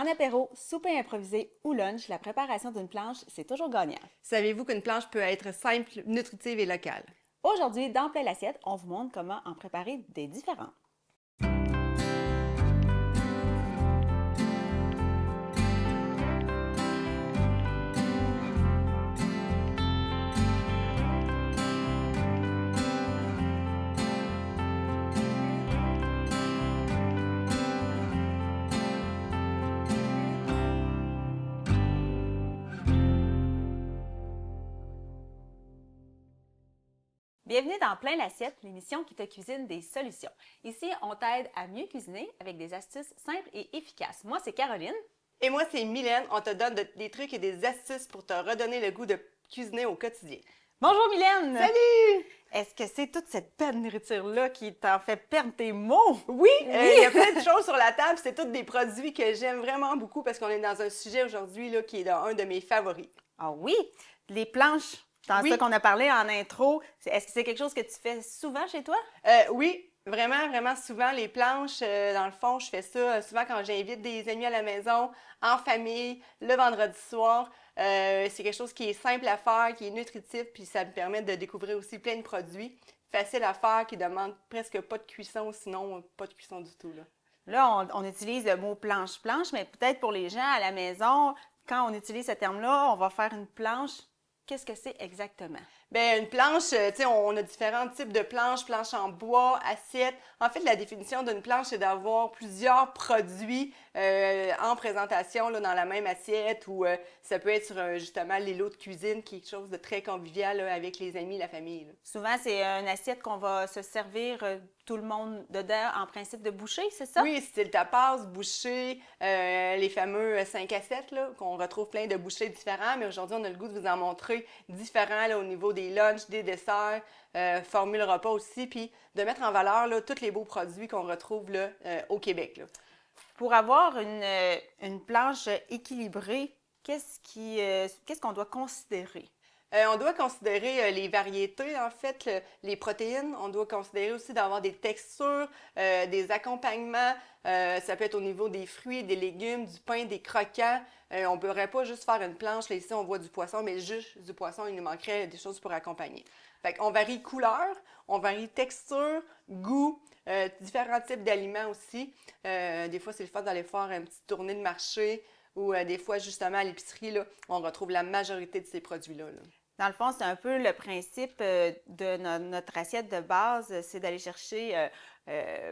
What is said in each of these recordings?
En apéro, souper improvisé ou lunch, la préparation d'une planche, c'est toujours gagnant. Savez-vous qu'une planche peut être simple, nutritive et locale? Aujourd'hui, dans Plein l'assiette, on vous montre comment en préparer des différents. Bienvenue dans Plein l'assiette, l'émission qui te cuisine des solutions. Ici, on t'aide à mieux cuisiner avec des astuces simples et efficaces. Moi, c'est Caroline. Et moi, c'est Mylène. On te donne des trucs et des astuces pour te redonner le goût de cuisiner au quotidien. Bonjour Mylène! Salut! Est-ce que c'est toute cette belle nourriture-là qui t'en fait perdre tes mots? Oui, il y a plein de choses sur la table. C'est tous des produits que j'aime vraiment beaucoup parce qu'on est dans un sujet aujourd'hui là, qui est un de mes favoris. Ah oui, les planches, dans Oui. ça qu'on a parlé en intro, est-ce que c'est quelque chose que tu fais souvent chez toi? Oui, vraiment, vraiment souvent, les planches, dans le fond, je fais ça souvent quand j'invite des amis à la maison, en famille, le vendredi soir. C'est quelque chose qui est simple à faire, qui est nutritif, puis ça me permet de découvrir aussi plein de produits. Facile à faire, qui demande presque pas de cuisson, sinon pas de cuisson du tout, là. Là, on utilise le mot planche-planche, mais peut-être pour les gens à la maison, quand on utilise ce terme-là, on va faire une planche. Qu'est-ce que c'est exactement? Bien, une planche, tu sais, on a différents types de planches, planches en bois, assiettes. En fait, la définition d'une planche, c'est d'avoir plusieurs produits en présentation là, dans la même assiette ou ça peut être sur justement les lots de cuisine, quelque chose de très convivial là, avec les amis, la famille, là. Souvent, c'est une assiette qu'on va se servir tout le monde dedans en principe de bouchée, c'est ça? Oui, style tapas, bouchée, les fameux 5 assiettes, là, qu'on retrouve plein de bouchées différents, mais aujourd'hui, on a le goût de vous en montrer différents là, au niveau des lunchs, des desserts, formule repas aussi, puis de mettre en valeur là, tous les beaux produits qu'on retrouve là, au Québec, là. Pour avoir une planche équilibrée, qu'est-ce qu'on doit considérer? On doit considérer les variétés, en fait, les protéines. On doit considérer aussi d'avoir des textures, des accompagnements. Ça peut être au niveau des fruits, des légumes, du pain, des croquants. On ne pourrait pas juste faire une planche. Là, ici, on voit du poisson, mais juste du poisson, il nous manquerait des choses pour accompagner. Fait qu'on varie couleur, on varie texture, goût, différents types d'aliments aussi. Des fois, c'est le fun d'aller faire une petite tournée de marché ou des fois, justement, à l'épicerie, là, on retrouve la majorité de ces produits-là, là. Dans le fond, c'est un peu le principe de notre assiette de base, c'est d'aller chercher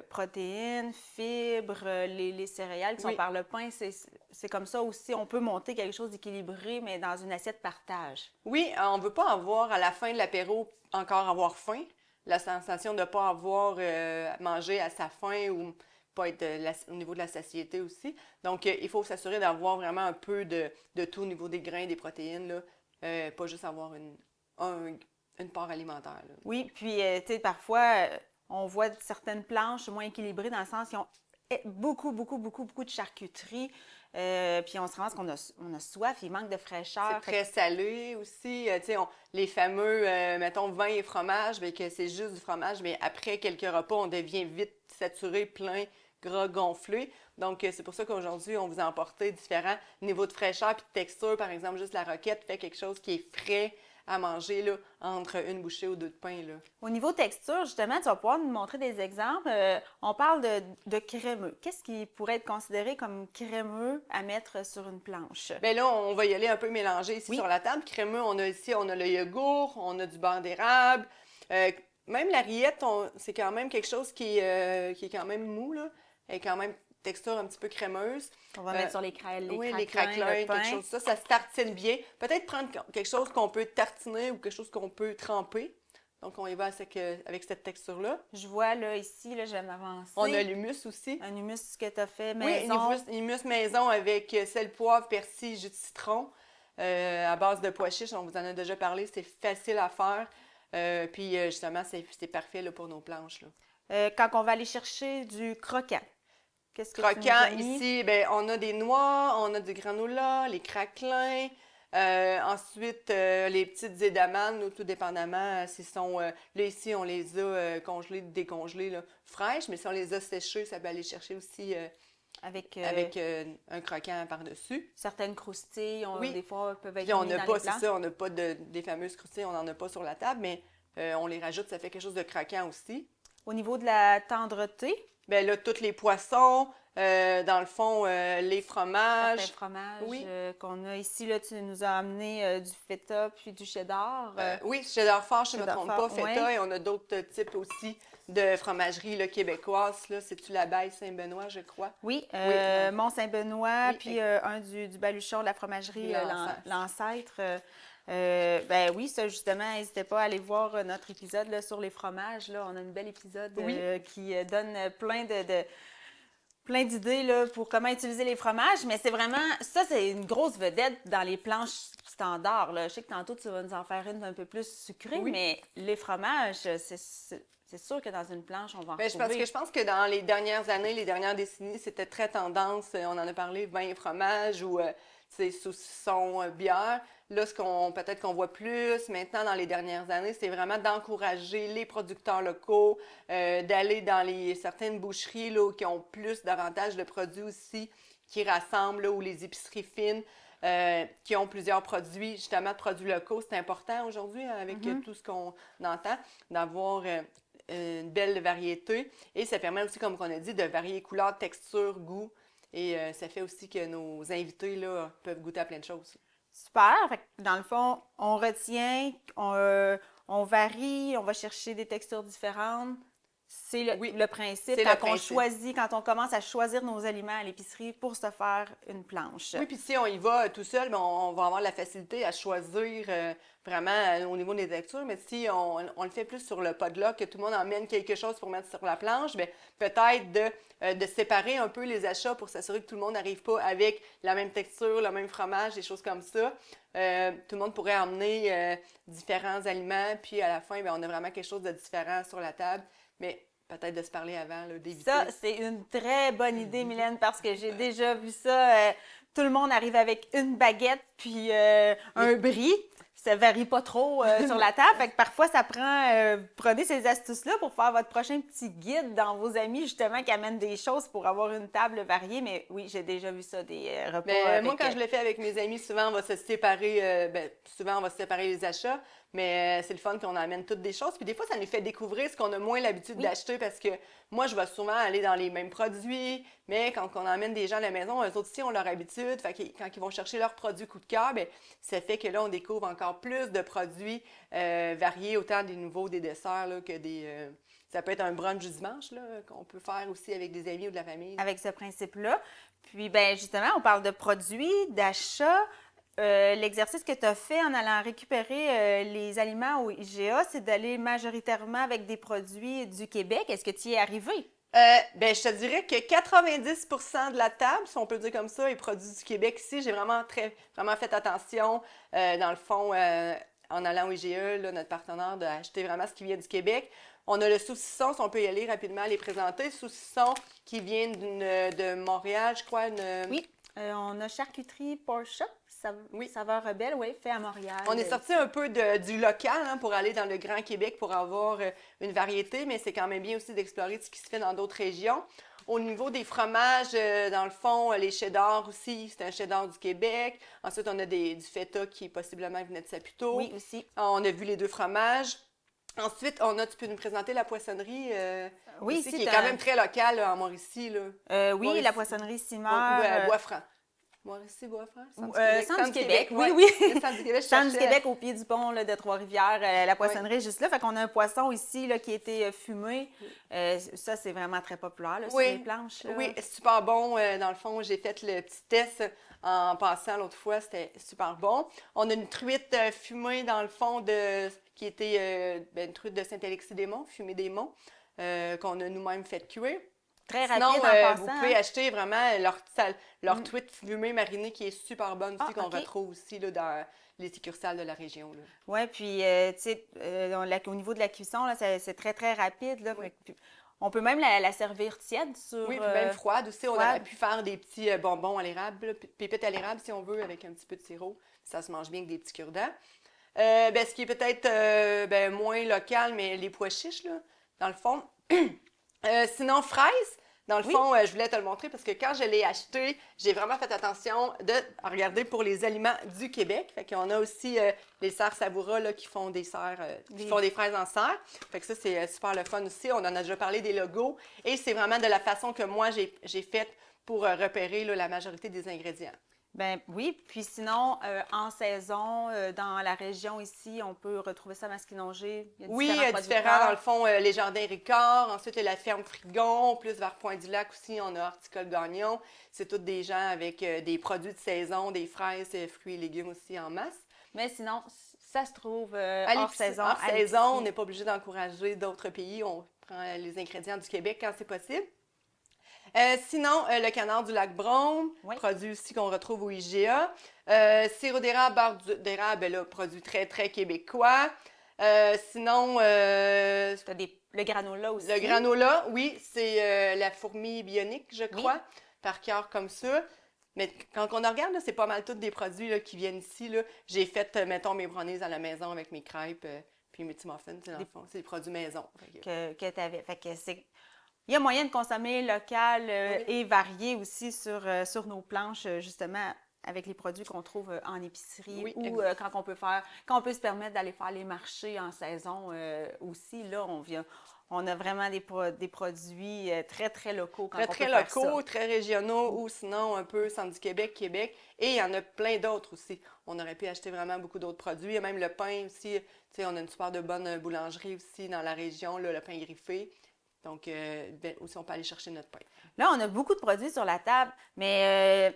protéines, fibres, les céréales. Si on Oui. parle de pain, c'est comme ça aussi. On peut monter quelque chose d'équilibré, mais dans une assiette partage. Oui, on ne veut pas avoir à la fin de l'apéro encore avoir faim. La sensation de ne pas avoir mangé à sa faim ou pas être au niveau de la satiété aussi. Donc, il faut s'assurer d'avoir vraiment un peu de tout au niveau des grains, des protéines, là. Pas juste avoir une part alimentaire, là. Oui, puis tu sais, parfois, on voit certaines planches moins équilibrées dans le sens qu'ils ont beaucoup de charcuterie. Puis on se rend compte qu'on a soif, il manque de fraîcheur. C'est très salé aussi. Tu sais, les fameux, mettons, vin et fromage, bien que c'est juste du fromage, mais après quelques repas, on devient vite saturé, plein, gras, gonflé. Donc, c'est pour ça qu'aujourd'hui, on vous a emporté différents niveaux de fraîcheur puis de texture. Par exemple, juste la roquette fait quelque chose qui est frais à manger là, entre une bouchée ou deux de pain, là. Au niveau texture, justement, tu vas pouvoir nous montrer des exemples. On parle de crémeux. Qu'est-ce qui pourrait être considéré comme crémeux à mettre sur une planche? Bien là, on va y aller un peu mélanger ici Oui. sur la table. Crémeux, on a ici, on a le yogourt, on a du beurre d'érable. Même la rillette, c'est quand même quelque chose qui est quand même mou, là. Elle est quand même texture un petit peu crémeuse. On va mettre sur les Oui, les craquelins, craquelins, le pain. quelque chose ça se tartine bien. Peut-être prendre quelque chose qu'on peut tartiner ou quelque chose qu'on peut tremper. Donc, on y va avec cette texture-là. Je vois là, ici, là, je vais m'avancer. On a l'humus aussi. Un humus que tu as fait Oui, maison. humus maison avec sel, poivre, persil, jus de citron à base de pois chiches. On vous en a déjà parlé, c'est facile à faire. Puis justement, c'est parfait là, pour nos planches, là. Quand on va aller chercher du croquant, qu'est-ce que tu nous Croquant, as mis? ici, ben, on a des noix, on a du granola, les craquelins. Ensuite, les petites édamames, là, tout dépendamment s'ils sont... là, ici, on les a congelées, décongelées, là, fraîches, mais si on les a séchées, ça peut aller chercher aussi avec un croquant par-dessus. certaines croustilles, des fois, peuvent être Puis on mis n'a dans pas, les c'est plans. ça, on n'a pas des fameuses croustilles, on n'en a pas sur la table, mais on les rajoute, ça fait quelque chose de croquant aussi. Au niveau de la tendreté, Bien là, tous les poissons, dans le fond, les fromages. certains fromages Oui. qu'on a ici, là, tu nous as amené du feta puis du cheddar. Oui, cheddar fort, je ne me cheddar trompe fort, pas, feta, ouais. et on a d'autres types aussi de fromagerie là, québécoise. Là, c'est-tu l'Abeille Saint-Benoît, je crois? Oui, Oui, Mont-Saint-Benoît, oui, puis un du Baluchon de la fromagerie l'ancêtre. l'Ancêtre. Ben oui, ça justement, n'hésitez pas à aller voir notre épisode là, sur les fromages. Là. On a un bel épisode Oui. qui donne plein d'idées là, pour comment utiliser les fromages. Mais c'est vraiment, ça c'est une grosse vedette dans les planches standards. Là. Je sais que tantôt tu vas nous en faire une un peu plus sucrée, Oui. mais les fromages, c'est sûr que dans une planche, on va en Bien, retrouver. je pense que dans les dernières années, les dernières décennies, c'était très tendance. On en a parlé, vin et fromage ou saucisson, bière. Là, peut-être qu'on voit plus maintenant dans les dernières années, c'est vraiment d'encourager les producteurs locaux, d'aller dans certaines boucheries là, qui ont plus davantage de produits aussi, qui rassemblent, là, ou les épiceries fines. Qui ont plusieurs produits, justement, de produits locaux. C'est important aujourd'hui, avec tout ce qu'on entend, d'avoir une belle variété. Et ça permet aussi, comme on a dit, de varier couleurs, textures, goût. Et ça fait aussi que nos invités là, peuvent goûter à plein de choses. Super. Fait que dans le fond, on retient, on varie, on va chercher des textures différentes. C'est le principe c'est quand le principe. quand on commence à choisir nos aliments à l'épicerie pour se faire une planche. Oui, puis si on y va tout seul, ben, on va avoir la facilité à choisir vraiment au niveau des textures. Mais si on le fait plus sur le potluck, que tout le monde emmène quelque chose pour mettre sur la planche, bien, peut-être de séparer un peu les achats pour s'assurer que tout le monde n'arrive pas avec la même texture, le même fromage, des choses comme ça. Tout le monde pourrait emmener différents aliments, puis à la fin, bien, on a vraiment quelque chose de différent sur la table. Mais peut-être de se parler avant, là, d'éviter. Ça, c'est une très bonne idée, Mylène, parce que j'ai déjà vu ça. Tout le monde arrive avec une baguette puis un brie. Ça varie pas trop sur la table. Fait que parfois, ça prend... prenez ces astuces-là pour faire votre prochain petit guide dans vos amis, justement, qui amènent des choses pour avoir une table variée. Mais oui, j'ai déjà vu ça, des repas Mais moi, quand je le fais avec mes amis, souvent, on va se séparer, souvent, on va se séparer les achats, mais c'est le fun qu'on amène toutes des choses. Puis des fois, ça nous fait découvrir ce qu'on a moins l'habitude d'acheter parce que moi, je vais souvent aller dans les mêmes produits, mais quand on emmène des gens à la maison, eux autres aussi ont leur habitude. Fait que quand ils vont chercher leurs produits coup de cœur, bien, ça fait que là, on découvre encore plus de produits variés, autant des nouveaux, des desserts, là, que des... ça peut être un brunch du dimanche, là, qu'on peut faire aussi avec des amis ou de la famille. Avec ce principe-là. Puis, ben justement, on parle de produits, d'achat. L'exercice que tu as fait en allant récupérer les aliments au IGA, c'est d'aller majoritairement avec des produits du Québec. Est-ce que tu y es arrivé? Ben, je te dirais que 90% de la table, si on peut dire comme ça, est produit du Québec. Ici, j'ai vraiment fait attention, dans le fond, en allant au IGA, là, notre partenaire, d'acheter vraiment ce qui vient du Québec. On a le saucisson, si on peut y aller rapidement, les présenter. Saucisson qui vient de Montréal, je crois. Oui, on a charcuterie Pork Shop, saveur rebelle, oui, fait à Montréal. On est sorti un peu du local pour aller dans le Grand Québec pour avoir une variété, mais c'est quand même bien aussi d'explorer ce qui se fait dans d'autres régions. Au niveau des fromages, dans le fond, les cheddar aussi, c'est un cheddar du Québec. Ensuite, on a du feta qui possiblement venait de Saputo. Oui, aussi. On a vu les 2 fromages. Ensuite, tu peux nous présenter la poissonnerie oui, aussi, qui est quand même très locale là, en Mauricie. Là. Oui, Mauricie. La poissonnerie Simard. Bois-Franc. Mauricie, Bois-Franc? Centre du Québec, oui. Centre du Québec, Centre du Québec, au pied du pont là, de Trois-Rivières, la poissonnerie est juste là. Fait qu'on a un poisson ici là, qui a été fumé. Ça, c'est vraiment très populaire là, sur les planches. Là. Oui, super bon. Dans le fond, j'ai fait le petit test en passant l'autre fois. C'était super bon. On a une truite fumée, dans le fond, qui était une truite de Saint-Alexis-des-Monts, fumée des Monts, qu'on a nous-mêmes fait cuire. Très rapide Sinon, en passant. vous pouvez acheter vraiment leur truite fumée marinée qui est super bonne aussi, qu'on retrouve aussi là, dans les succursales de la région. Oui, puis tu sais, au niveau de la cuisson, là, c'est très, très rapide. Là, on peut même la servir tiède sur... Oui, puis même froide aussi. On aurait pu faire des petits bonbons à l'érable, pépites à l'érable si on veut, avec un petit peu de sirop. Ça se mange bien avec des petits cure-dents. Ce qui est peut-être moins local, mais les pois chiches, là, dans le fond. Sinon, fraises. Dans le fond, je voulais te le montrer parce que quand je l'ai acheté, j'ai vraiment fait attention de regarder pour les aliments du Québec. Fait qu'on a aussi les serres Savoura là, qui font des serres, qui font des fraises en serre. Fait que ça, c'est super le fun aussi. On en a déjà parlé des logos. Et c'est vraiment de la façon que moi, j'ai faite pour repérer là, la majorité des ingrédients. Ben oui, puis sinon, en saison, dans la région ici, on peut retrouver ça à Masquinongé. Il y a Oui, différents différents, producteurs. dans le fond, les jardins Ricard, ensuite il y a la ferme Frigon, plus vers Point-du-Lac aussi, on a Horticole Gagnon. C'est tous des gens avec des produits de saison, des fraises, fruits et légumes aussi en masse. Mais sinon, ça se trouve À hors l'épicerie- saison. hors à saison, on l'épicerie. n'est pas obligé d'encourager d'autres pays, on prend les ingrédients du Québec quand c'est possible. Sinon, le canard du lac Brome, Oui. produit aussi qu'on retrouve au IGA. Sirop d'érable, beurre d'érable, ben là, produit très, très québécois. Sinon, T'as le granola aussi. le granola, oui, c'est la fourmi bionique, je crois, par cœur comme ça. Mais quand on en regarde, là, c'est pas mal tous des produits là, qui viennent ici. Là. J'ai fait, mettons, mes brownies à la maison avec mes crêpes, puis mes petits muffins, dans le fond. C'est des produits maison. que tu avais. Fait que c'est. Il y a moyen de consommer local Oui. et varié aussi sur nos planches, justement, avec les produits qu'on trouve en épicerie Oui, ou quand on peut se permettre d'aller faire les marchés en saison aussi. Là, on a vraiment des produits très, très locaux quand Très, on très peut faire locaux, ça. très régionaux ou sinon un peu centre du Québec, Québec. Et il y en a plein d'autres aussi. On aurait pu acheter vraiment beaucoup d'autres produits. Il y a même le pain aussi. Tu sais, on a une super de bonne boulangerie aussi dans la région, là, le pain griffé. Donc, aussi, on peut aller chercher notre pain. Là, on a beaucoup de produits sur la table, mais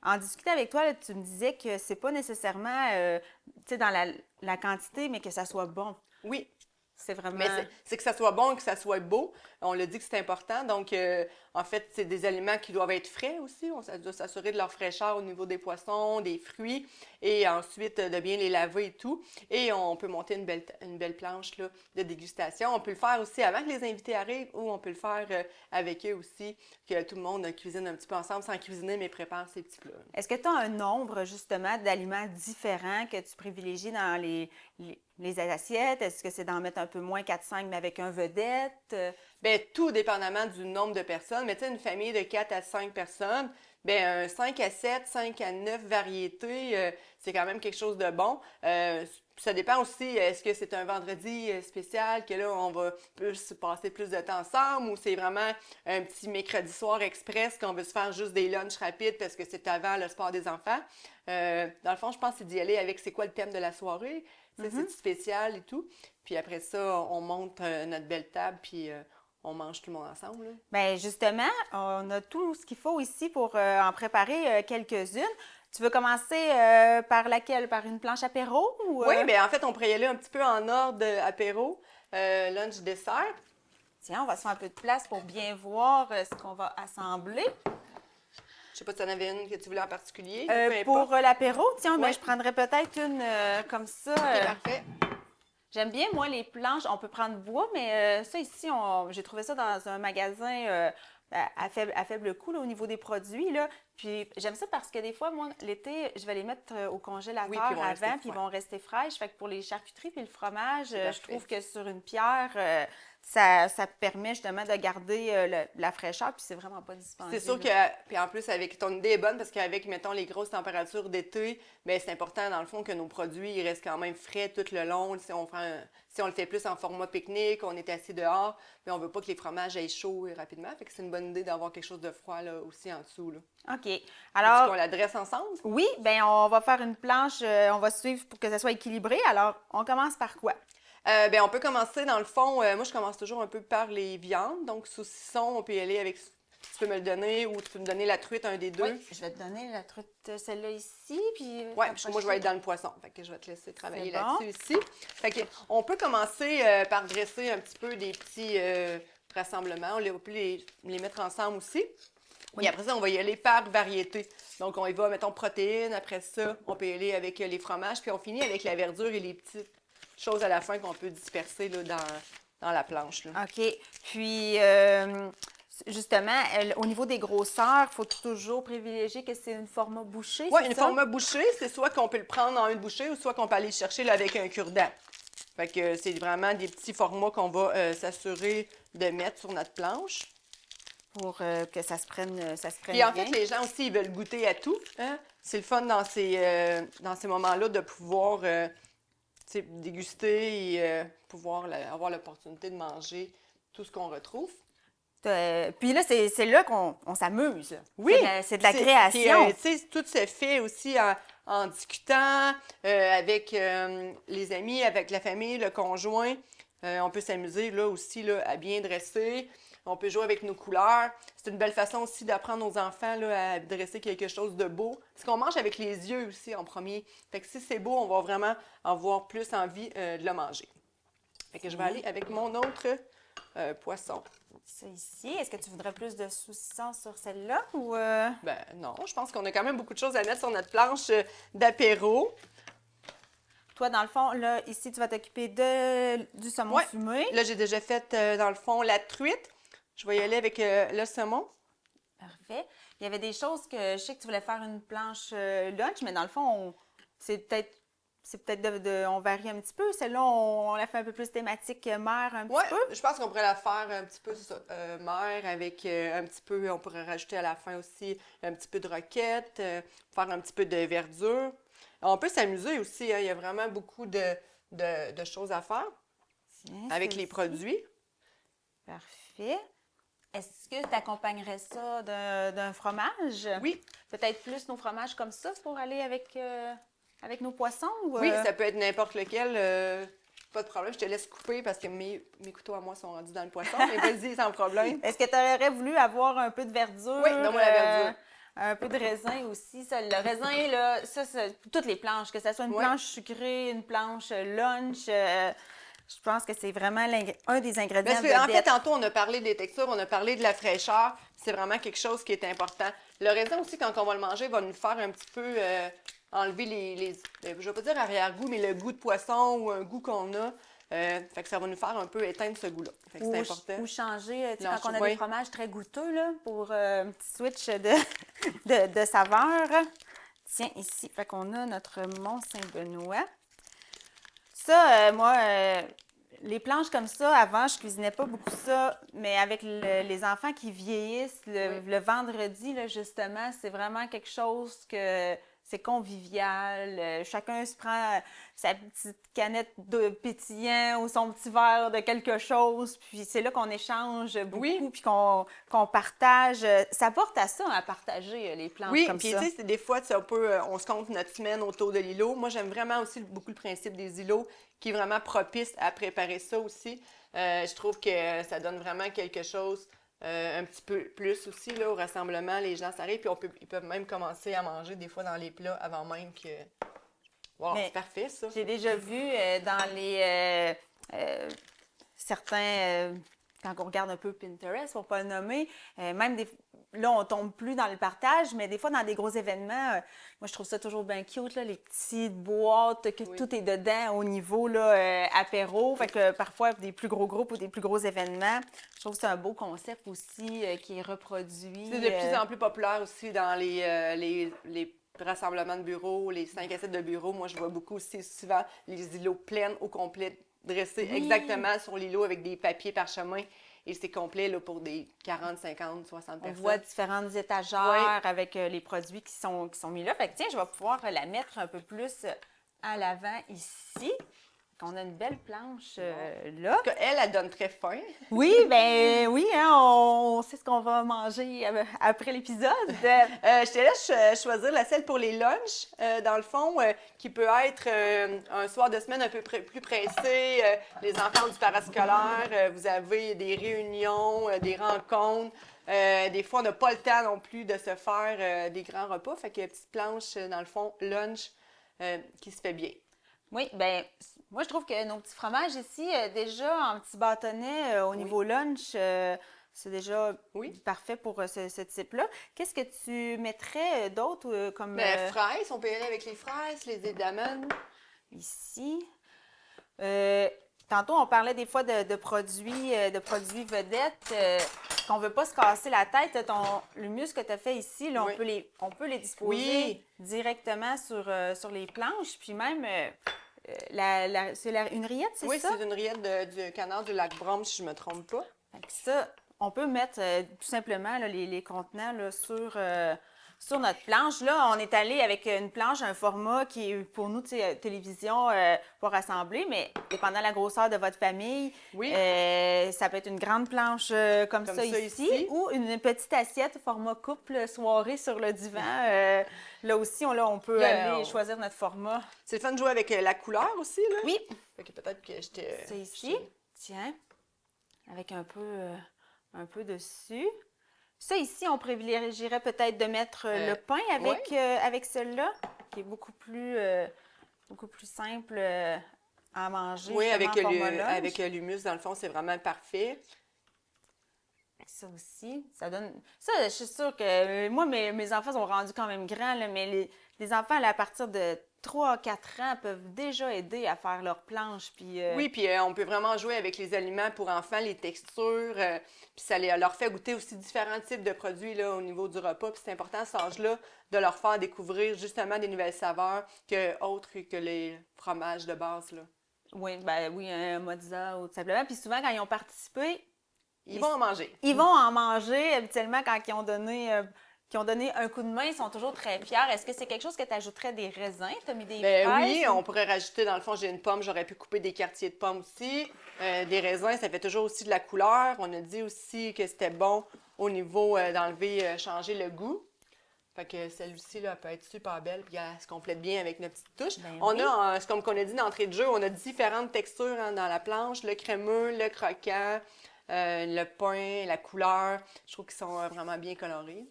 en discutant avec toi, là, tu me disais que c'est pas nécessairement tu sais, dans la quantité, mais que ça soit bon. Oui, C'est vraiment. mais c'est que ça soit bon et que ça soit beau. On l'a dit que c'est important. Donc, en fait, c'est des aliments qui doivent être frais aussi. On doit s'assurer de leur fraîcheur au niveau des poissons, des fruits, et ensuite de bien les laver et tout. Et on peut monter une belle planche là, de dégustation. On peut le faire aussi avant que les invités arrivent ou on peut le faire avec eux aussi, que tout le monde cuisine un petit peu ensemble sans cuisiner, mais prépare ses petits plats. Est-ce que tu as un nombre, justement, d'aliments différents que tu privilégies dans les assiettes? Est-ce que c'est d'en mettre un peu moins 4-5, mais avec un vedette? Bien, tout dépendamment du nombre de personnes. Mais tu sais, une famille de 4 à 5 personnes, bien, un 5 à 7, 5 à 9 variétés, c'est quand même quelque chose de bon. Ça dépend aussi, est-ce que c'est un vendredi spécial, que là, on va passer plus de temps ensemble, ou c'est vraiment un petit mercredi soir express qu'on veut se faire juste des lunchs rapides parce que c'est avant le sport des enfants. Dans le fond, je pense que c'est d'y aller avec c'est quoi le thème de la soirée. Tu sais, c'est spécial et tout. Puis après ça, on monte notre belle table, puis on mange tout le monde ensemble. Là. Bien, justement, on a tout ce qu'il faut ici pour en préparer quelques-unes. Tu veux commencer par laquelle? Par une planche apéro? Ou, Oui, bien en fait, on pourrait y aller un petit peu en ordre apéro, lunch, dessert. Tiens, on va se faire un peu de place pour bien voir ce qu'on va assembler. Je sais pas si tu en avais une que tu voulais en particulier. peu Pour importe. l'apéro, tiens, ben, Ouais. je prendrais peut-être une comme ça. OK, parfait. J'aime bien, moi, les planches. On peut prendre bois, mais ça ici, j'ai trouvé ça dans un magasin à faible coût là, au niveau des produits. Là. Puis j'aime ça parce que des fois, moi, l'été, je vais les mettre au congélateur Oui, puis ils vont rester avant, puis ils frais. vont rester fraîches. Fait que pour les charcuteries puis le fromage, je parfait. trouve que sur une pierre, ça permet justement de garder la fraîcheur, puis c'est vraiment pas dispendieux. C'est sûr là. que, puis en plus, avec ton idée est bonne parce qu'avec, mettons, les grosses températures d'été, bien, c'est important, dans le fond, que nos produits ils restent quand même frais tout le long. Si on le fait plus en format pique-nique, on est assis dehors, mais on veut pas que les fromages aient chaud rapidement. Fait que c'est une bonne idée d'avoir quelque chose de froid là, aussi en dessous. Là. OK. Est-ce Alors, qu'on la dresse ensemble? oui, bien, on va faire une planche, on va suivre pour que ça soit équilibré. Alors, on commence par quoi? Bien, on peut commencer, dans le fond, moi, je commence toujours un peu par les viandes. Donc, saucisson, on peut y aller avec... Tu peux me le donner ou tu peux me donner la truite, un des deux. Oui, je vais te donner la truite, celle-là ici, puis... Oui, puis moi, je vais être dans le poisson. Fait que je vais te laisser travailler C'est là-dessus ici. Fait que, on peut commencer par dresser un petit peu des petits rassemblements. On peut les mettre ensemble aussi. Et après ça, on va y aller par variété. Donc, on y va, mettons, protéines. Après ça, on peut y aller avec les fromages. Puis on finit avec la verdure et les petites choses à la fin qu'on peut disperser là, dans la planche. Là. OK. Puis, justement, au niveau des grosseurs, il faut toujours privilégier que c'est une format bouchée, Oui, c'est une ça? format bouchée, c'est soit qu'on peut le prendre en une bouchée ou soit qu'on peut aller le chercher là, avec un cure-dent. Fait que c'est vraiment des petits formats qu'on va s'assurer de mettre sur notre planche. pour que ça se prenne Puis en bien. fait, les gens aussi, ils veulent goûter à tout. Hein? C'est le fun dans ces moments-là de pouvoir déguster et pouvoir avoir l'opportunité de manger tout ce qu'on retrouve. Puis là, c'est là qu'on s'amuse. Là. Oui, C'est de la création. Puis, tout se fait aussi en discutant avec les amis, avec la famille, le conjoint. On peut s'amuser là aussi là, à bien dresser. On peut jouer avec nos couleurs. C'est une belle façon aussi d'apprendre aux enfants là, à dresser quelque chose de beau. Parce qu'on mange avec les yeux aussi en premier. Fait que si c'est beau, on va vraiment avoir plus envie de le manger. Fait que je vais aller avec mon autre poisson. Ça ici, est-ce que tu voudrais plus de saucisson sur celle-là ou... Ben non, je pense qu'on a quand même beaucoup de choses à mettre sur notre planche d'apéro. Toi, dans le fond, là, ici, tu vas t'occuper du saumon fumé. Là, j'ai déjà fait, dans le fond, la truite. Je vais y aller avec le saumon. Parfait. Il y avait des choses que je sais que tu voulais faire une planche lunch, mais dans le fond, c'est peut-être on varie un petit peu. Celle-là, on la fait un peu plus thématique mer un petit peu. Je pense qu'on pourrait la faire un petit peu mer avec un petit peu, on pourrait rajouter à la fin aussi un petit peu de roquette, faire un petit peu de verdure. On peut s'amuser aussi, hein, il y a vraiment beaucoup de choses à faire avec les produits. Parfait. Est-ce que tu accompagnerais ça d'un fromage? Oui. Peut-être plus nos fromages comme ça pour aller avec nos poissons? Oui, ça peut être n'importe lequel. Pas de problème, je te laisse couper parce que mes couteaux à moi sont rendus dans le poisson. Mais vas-y, sans problème. Est-ce que tu aurais voulu avoir un peu de verdure? Oui, donne-moi la verdure. Un peu de raisin aussi. Ça, le raisin, là, ça, c'est toutes les planches, que ce soit une planche sucrée, une planche lunch. Je pense que c'est vraiment un des ingrédients En fait, tantôt, on a parlé des textures, on a parlé de la fraîcheur. C'est vraiment quelque chose qui est important. Le raisin aussi, quand on va le manger, va nous faire un petit peu enlever je ne vais pas dire arrière-goût, mais le goût de poisson ou un goût qu'on a. Fait que ça va nous faire un peu éteindre ce goût-là. Fait que c'est important. Ou changer, quand on a des fromages très goûteux, là, pour un petit switch de saveur. Tiens, ici, fait qu'on a notre Mont-Saint-Benoît. Ça, moi, les planches comme ça, avant, je cuisinais pas beaucoup ça, mais avec les enfants qui vieillissent, le vendredi, là, justement, c'est vraiment quelque chose que c'est convivial. Chacun se prend sa petite canette de pétillant ou son petit verre de quelque chose, puis c'est là qu'on échange beaucoup, puis qu'on partage. Ça porte à ça, à partager les planches comme ça. Oui, puis tu sais, des fois, on se compte notre semaine autour de l'îlot. Moi, j'aime vraiment aussi beaucoup le principe des îlots, qui est vraiment propice à préparer ça aussi. Je trouve que ça donne vraiment quelque chose un petit peu plus aussi là, au rassemblement. Les gens s'arrêtent, puis ils peuvent même commencer à manger des fois dans les plats avant même que... Wow, c'est parfait, ça! J'ai déjà vu dans les... certains... quand on regarde un peu Pinterest, pour ne pas le nommer, même là, on tombe plus dans le partage, mais des fois, dans des gros événements, moi, je trouve ça toujours bien cute, là, les petites boîtes, que tout est dedans au niveau là, apéro. Fait que parfois, des plus gros groupes ou des plus gros événements, je trouve que c'est un beau concept aussi qui est reproduit. C'est de plus en plus populaire aussi dans les rassemblements de bureaux, les 5 à 7 de bureaux. Moi, je vois beaucoup aussi souvent les îlots pleins au complet, dressés exactement sur l'îlot avec des papiers parchemins. Et c'est complet là, pour des 40, 50, 60 personnes. On voit différentes étagères avec les produits qui sont mis là. Fait que tiens, je vais pouvoir la mettre un peu plus à l'avant ici. On a une belle planche là. En tout cas, elle donne très faim. Oui, ben oui, hein, on sait ce qu'on va manger après l'épisode. Je te laisse choisir la selle pour les lunchs, dans le fond, qui peut être un soir de semaine un peu plus pressé, les enfants du parascolaire, vous avez des réunions, des rencontres. Des fois, on n'a pas le temps non plus de se faire des grands repas. Fait qu'il y a une petite planche, dans le fond, lunch, qui se fait bien. Oui, bien, moi, je trouve que nos petits fromages ici, déjà en petits bâtonnets au niveau lunch, c'est déjà parfait pour ce type-là. Qu'est-ce que tu mettrais d'autre comme... fraises, on peut y aller avec les fraises, les d'amande. Ici. Tantôt, on parlait des fois de produits vedettes qu'on ne veut pas se casser la tête. Le muscle que tu as fait ici, là, on peut les disposer directement sur les planches. Puis même, c'est une rillette, c'est ça? Oui, c'est une rillette du canard du lac Brome, si je ne me trompe pas. Fait que ça, on peut mettre tout simplement là, les contenants là, sur notre planche. Là, on est allé avec une planche, un format qui est pour nous, tu sais, télévision pour rassembler, mais dépendant de la grosseur de votre famille, Oui. ça peut être une grande planche comme ça ici, ou une petite assiette format couple soirée sur le divan. Là aussi, on peut aller choisir notre format. C'est le fun de jouer avec la couleur aussi, là. Oui. Fait que peut-être que je te... C'est ici. Tiens, avec un peu dessus. Ça, ici, on privilégierait peut-être de mettre le pain avec celui-là, qui est beaucoup plus simple à manger. Oui, avec l'humus, dans le fond, c'est vraiment parfait. Ça aussi, ça donne... Ça, je suis sûre que... Moi, mes enfants sont rendus quand même grands, là, mais les enfants, là, à partir de 3-4 ans, peuvent déjà aider à faire leur planche. Puis, Oui, puis on peut vraiment jouer avec les aliments pour enfants, les textures, puis ça leur fait goûter aussi différents types de produits là, au niveau du repas. Puis c'est important, à cet âge-là, de leur faire découvrir justement des nouvelles saveurs autres que les fromages de base. Là. Oui, un mozza ou tout simplement. Puis souvent, quand ils ont participé... Ils vont en manger. Ils vont en manger. Habituellement, quand ils ont donné un coup de main, ils sont toujours très fiers. Est-ce que c'est quelque chose que tu ajouterais des raisins? Tu as mis des fraises? Oui, on pourrait rajouter, dans le fond, j'ai une pomme, j'aurais pu couper des quartiers de pommes aussi. Des raisins, ça fait toujours aussi de la couleur. On a dit aussi que c'était bon au niveau d'enlever, changer le goût. Fait que celle-ci, là, elle peut être super belle, puis elle se complète bien avec notre petite touche. Comme on a dit d'entrée de jeu, on a différentes textures dans la planche, le crémeux, le croquant, le pain, la couleur. Je trouve qu'ils sont vraiment bien colorés.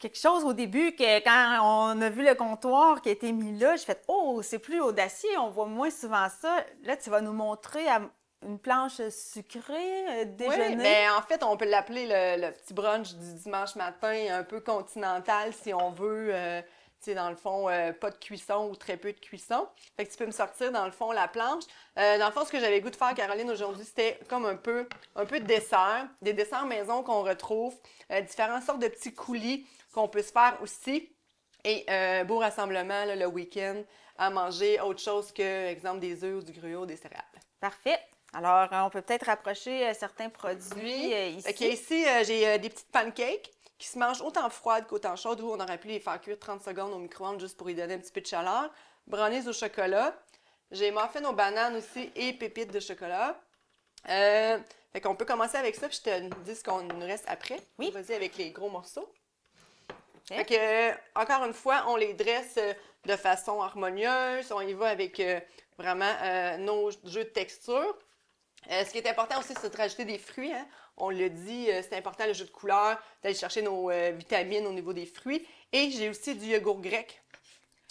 Quelque chose au début, que quand on a vu le comptoir qui a été mis là, j'ai fait « Oh, c'est plus audacieux, on voit moins souvent ça. » Là, tu vas nous montrer une planche sucrée, déjeuner. Oui, bien, en fait, on peut l'appeler le petit brunch du dimanche matin, un peu continental si on veut. Tu sais, dans le fond, pas de cuisson ou très peu de cuisson. Fait que tu peux me sortir, dans le fond, la planche. Dans le fond, ce que j'avais goût de faire, Caroline, aujourd'hui, c'était comme un peu de dessert. Des desserts maison qu'on retrouve. Différentes sortes de petits coulis qu'on peut se faire aussi. Et beau rassemblement, là, le week-end, à manger autre chose que, exemple, des œufs ou du gruau, des céréales. Parfait. Alors, on peut peut-être rapprocher certains produits ici. OK, ici, j'ai des petites pancakes qui se mangent autant froides qu'autant chaudes, où on aurait pu les faire cuire 30 secondes au micro-ondes juste pour y donner un petit peu de chaleur. Brownies au chocolat. J'ai muffins aux bananes aussi et pépites de chocolat. Fait qu'on peut commencer avec ça, puis je te dis ce qu'on nous reste après. Oui. Vas-y avec les gros morceaux. Okay. Fait que, encore une fois, on les dresse de façon harmonieuse. On y va avec vraiment nos jeux de texture. Ce qui est important aussi, c'est de rajouter des fruits. Hein? On le dit, c'est important le jeu de couleur, d'aller chercher nos vitamines au niveau des fruits. Et j'ai aussi du yogourt grec.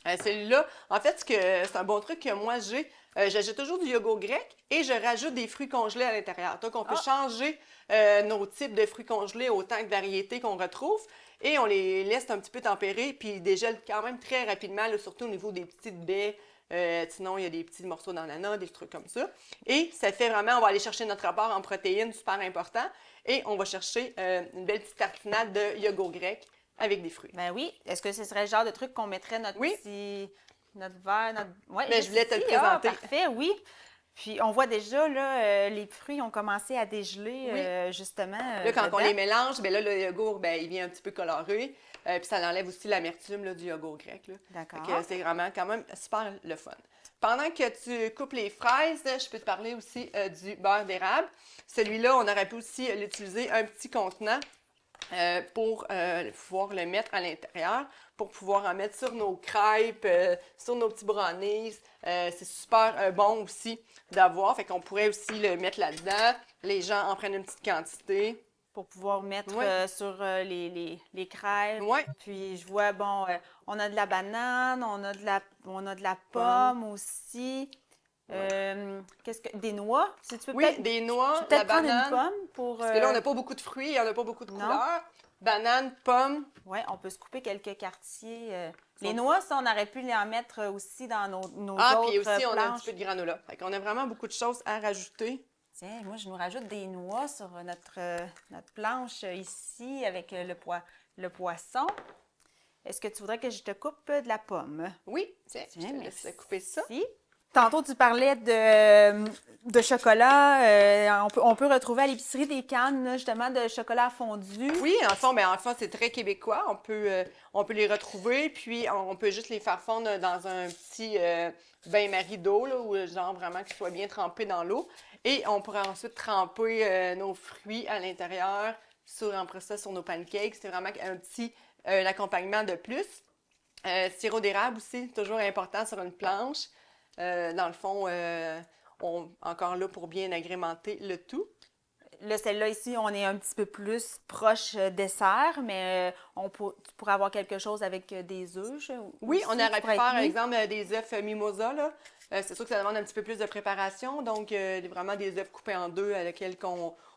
Celui-là, en fait, c'est un bon truc que moi j'ai. J'ajoute toujours du yogourt grec et je rajoute des fruits congelés à l'intérieur. Donc, on peut changer nos types de fruits congelés autant que variétés qu'on retrouve. Et on les laisse un petit peu tempérer, puis ils dégèlent quand même très rapidement, là, surtout au niveau des petites baies. Sinon, il y a des petits morceaux d'ananas, des trucs comme ça. Et ça fait vraiment, on va aller chercher notre apport en protéines, super important. Et on va chercher une belle petite tartinade de yogourt grec avec des fruits. Ben oui. Est-ce que ce serait le genre de truc qu'on mettrait notre verre, Ouais, mais je voulais te le présenter. Parfait, oui. Puis on voit déjà, là, les fruits ont commencé à dégeler, justement. Là, quand on les mélange, bien là, le yogourt, ben, il vient un petit peu coloré. Puis ça enlève aussi l'amertume là, du yogourt grec. Là. D'accord. C'est vraiment quand même super le fun. Pendant que tu coupes les fraises, je peux te parler aussi du beurre d'érable. Celui-là, on aurait pu aussi l'utiliser un petit contenant pour pouvoir le mettre à l'intérieur, pour pouvoir en mettre sur nos crêpes, sur nos petits brownies. C'est super bon aussi d'avoir. Fait qu'on pourrait aussi le mettre là-dedans. Les gens en prennent une petite quantité. Pour pouvoir mettre sur les crêpes. Oui. Puis je vois, bon, on a de la banane, on a de la pomme aussi. Des noix? Si tu peux des noix, la banane. Une pomme pour... Parce que là, on n'a pas beaucoup de fruits, on n'a pas beaucoup de couleurs. Banane, pomme. Oui, on peut se couper quelques quartiers. Les noix, ça, on aurait pu les en mettre aussi dans nos autres puis aussi, on a un planches. petit peu de granola. Fait qu'on a vraiment beaucoup de choses à rajouter. Tiens, moi, je nous rajoute des noix sur notre planche ici avec le poisson. Est-ce que tu voudrais que je te coupe de la pomme? Oui, tiens je te laisse couper ça. Tantôt, tu parlais de chocolat. On peut retrouver à l'épicerie des cannes, là, justement, de chocolat fondu. Oui, en fond, c'est très québécois. On peut les retrouver, puis on peut juste les faire fondre dans un petit bain-marie d'eau, là, ou genre vraiment qu'ils soient bien trempés dans l'eau. Et on pourra ensuite tremper nos fruits à l'intérieur, après ça, sur nos pancakes. C'est vraiment un petit accompagnement de plus. Sirop d'érable aussi, toujours important sur une planche. Dans le fond, encore là pour bien agrémenter le tout. Là, celle-là ici, on est un petit peu plus proche dessert, mais tu pourrais avoir quelque chose avec des œufs. Oui, aussi, on aurait pu pourrait faire, être par mis. exemple, des œufs mimosa, là. C'est sûr que ça demande un petit peu plus de préparation, donc vraiment des œufs coupés en deux à lesquels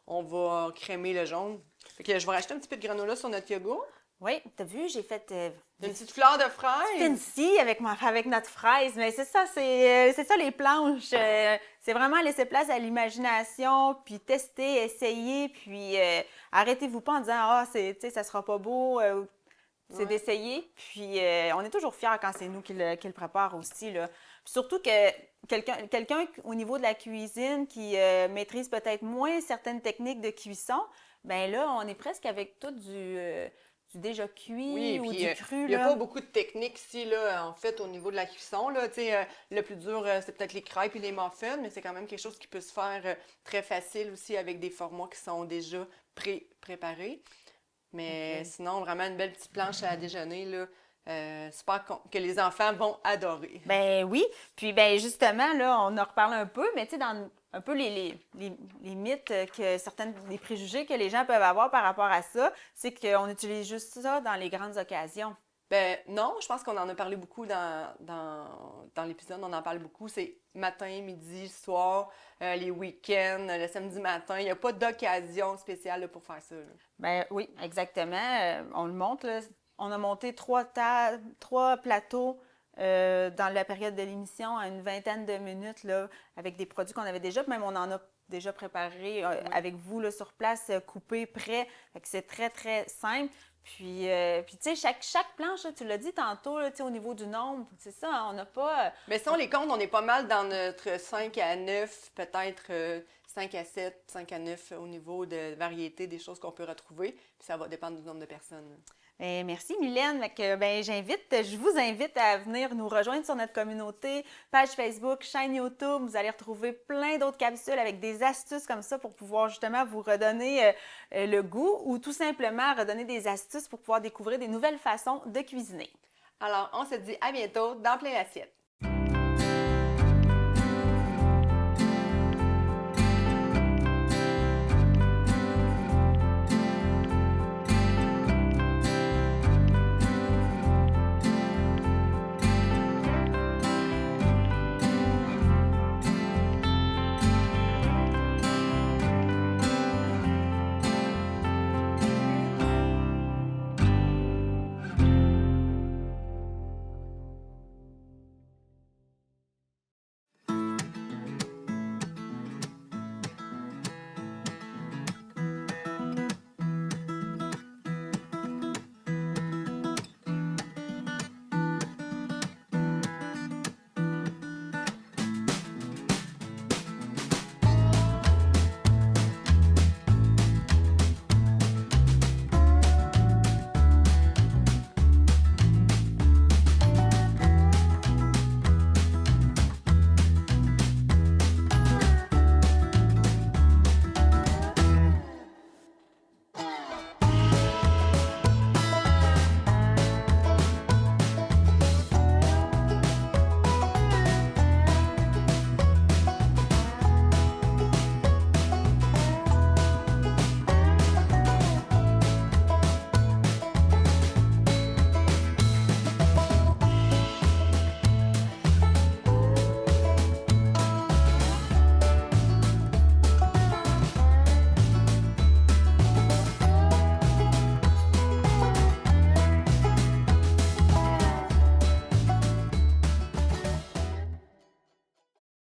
on va crémer le jaune. Fait que je vais rajouter un petit peu de granola sur notre yogourt. Oui, t'as vu, j'ai fait Une petite fleur de fraise. fancy avec notre fraise, mais c'est ça les planches. C'est vraiment laisser place à l'imagination, puis tester, essayer, puis arrêtez-vous pas en disant ah tu sais ça sera pas beau. C'est Ouais. d'essayer, puis on est toujours fiers quand c'est nous qui le prépare aussi là. Puis surtout que quelqu'un au niveau de la cuisine qui maîtrise peut-être moins certaines techniques de cuisson, ben là on est presque avec tout du déjà cuit Oui, ou puis du cru il n'y a là. pas beaucoup de techniques ici, là, en fait, au niveau de la cuisson. Là, le plus dur, c'est peut-être les crêpes et les muffins, mais c'est quand même quelque chose qui peut se faire très facile aussi avec des formats qui sont déjà préparés. Mais Ok. sinon, vraiment une belle petite planche à déjeuner, là, que les enfants vont adorer. Ben oui. Puis ben justement, là, on en reparle un peu, mais tu sais, dans un peu les mythes les préjugés que les gens peuvent avoir par rapport à ça, c'est qu'on utilise juste ça dans les grandes occasions. Ben non, je pense qu'on en a parlé beaucoup dans l'épisode, on en parle beaucoup. C'est matin, midi, soir, les week-ends, le samedi matin. Il n'y a pas d'occasion spéciale là, pour faire ça, là. Ben oui, exactement. On le montre, là. On a monté trois plateaux dans la période de l'émission à une vingtaine de minutes, là, avec des produits qu'on avait déjà, puis même on en a déjà préparé Oui. avec vous là, sur place, coupé, prêt. Fait que c'est très, très simple. Puis tu sais, chaque planche, là, tu l'as dit tantôt, là, tu sais, au niveau du nombre, c'est ça, hein, on n'a pas... Mais si on les compte, on est pas mal dans notre 5 à 9, peut-être 5 à 7, 5 à 9 au niveau de variété des choses qu'on peut retrouver. Puis ça va dépendre du nombre de personnes. Merci Mylène. Fait que, ben, je vous invite à venir nous rejoindre sur notre communauté, page Facebook, chaîne YouTube. Vous allez retrouver plein d'autres capsules avec des astuces comme ça pour pouvoir justement vous redonner le goût ou tout simplement redonner des astuces pour pouvoir découvrir des nouvelles façons de cuisiner. Alors, on se dit à bientôt dans Plein Assiette.